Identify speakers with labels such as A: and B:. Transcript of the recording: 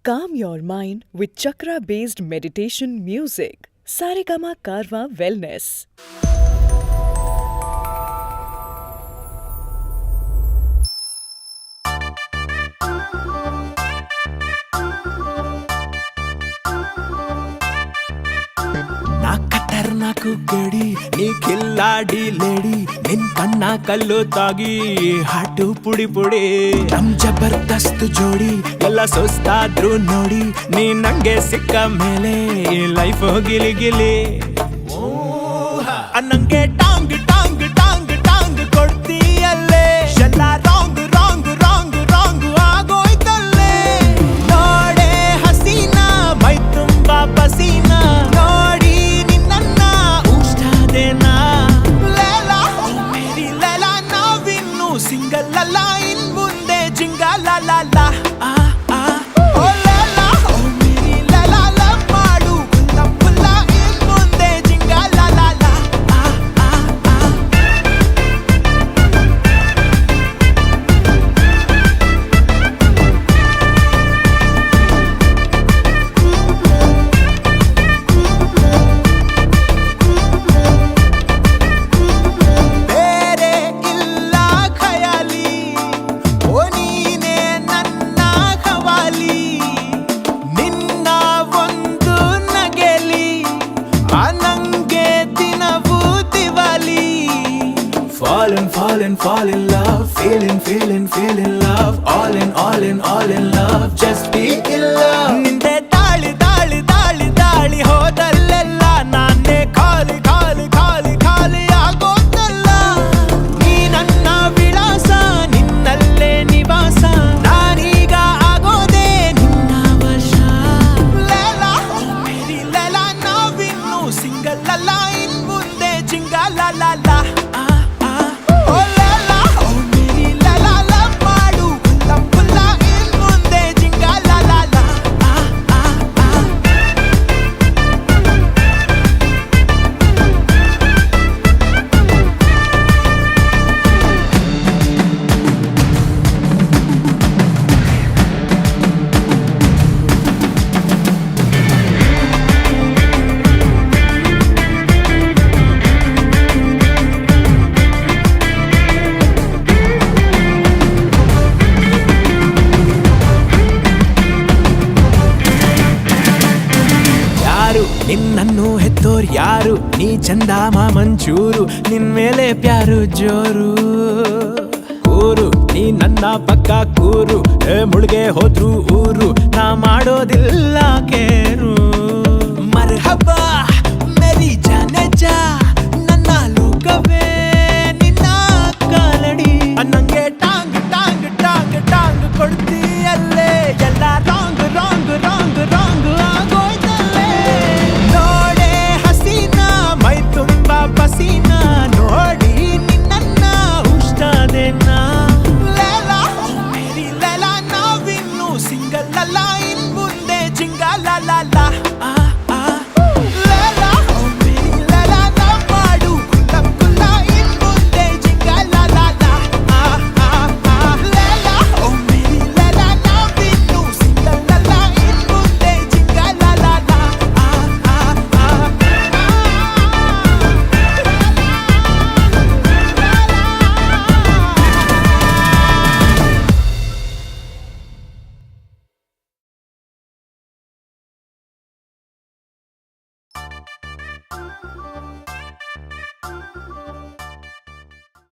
A: Calm your mind with chakra-based meditation music. Saregama Karwa Wellness.
B: నాకు గడి నీ కిల్లాడి లేడి ನಿನ್ ಕಣ್ಣ ಕಲ್ಲು ತಾಗಿ ಹಾಟು ಪುಡಿ ಪುಡಿ ನಮ್ ಜಬರ್ದಸ್ತ್ ಜೋಡಿ ಎಲ್ಲ ಸುಸ್ತಾದ್ರು ನೋಡಿ ನೀ ನಂಗೆ ಸಿಕ್ಕ ಮೇಲೆ ಲೈಫ್ ಗಿಲಿ ಗಿಲಿ ನಂಗೆ ಟಾಂಗ್ ಟಾಂಗ್ ಟಾಂಗ್ ಟಾಂಗ್ ಕೊಡ್ತೀಯಲ್ಲೇ ಎಲ್ಲ ರಾಂಗ್ ರಾಂಗ್ ರಾಂಗ್ ರಾಂಗ್ ಆಗೋಯ್ತಲ್ಲೇ ನೋಡೆ ಹಸೀನಾ ಮೈ ತುಂಬಾ ಪಸೀನಾ ನೋಡಿ ನಿನ್ನ ಉಷ್ಟಾದೇನಾ ಲೇಲಾ ಓ ಮೇರಿ ಲೇಲಾ ನಾವಿನ್ನು ಸಿಂಗಲ್ ಅಲ್ಲ ಇನ್ ಮುಂದೆ ಜಿಂಗಲ ಲಾಲ ಓ ಲೇಲಾ ಓ ಮೇರಿ ಲೇಲಾ ಲವ್ ಮಾಡು ಪುಲ್ಲ ಪುಲ್ಲ ಇನ್ ಮುಂದೆ ಜಿಂಗಲ ಲಾಲ ಬೇರೆ ಇಲ್ಲ ಖಯಾಲಿ ಓ ನೀನೇ ನನ್ನ ಖವಾಲಿ ನಿನ್ನ ಒಂದು ನಗೆಲಿ ನಂಗೆ ದಿನವೂ Diwali fall in love feel in love all in love just be in love ನಿಂದೆ ದಾಳಿ ದಾಳಿ ದಾಳಿ ದಾಳಿ ಹೋದಲ್ಲೆಲ್ಲ ನಾನೇ ಖಾಲಿ ಖಾಲಿ ಖಾಲಿ ಖಾಲಿ ಆಗೋದಲ್ಲ ನೀ ನನ್ನ ವಿಳಾಸ ನಿನ್ನಲ್ಲೇ ನಿವಾಸ ನಾನೀಗ ಆಗೋದೆ ನಿನ್ನ ವಶ ಲೇಲಾ ಓ ಮೇರಿ ಲೇಲಾ ನಾವಿನ್ನು ಸಿಂಗಲ್ ಅಲ್ಲ ಇನ್ ಮುಂದೆ ಜಿಂಗಲ ಲಾಲ ಓ ಲೇಲಾ ಓ ಮೇರಿ ಲೇಲಾ ಲವ್ ಮಾಡು ಪುಲ್ಲ ಪುಲ್ಲ ಇನ್ ಮುಂದೆ ಜಿಂಗಲ ಲಾಲ ಯಾರು ನಿನ್ನನ್ನು ಹೆತ್ತೋರ್ ಯಾರು ನೀ ಚಂದಾಮ ಮಂಚೂರು ನಿನ್ ಮೇಲೆ ಪ್ಯಾರು ಜೋರು ಊರು ನೀ ನನ್ನ ಪಕ್ಕ ಕೂರು ಮುಳುಗೆ ಹೋದ್ರು ಊರು ನಾ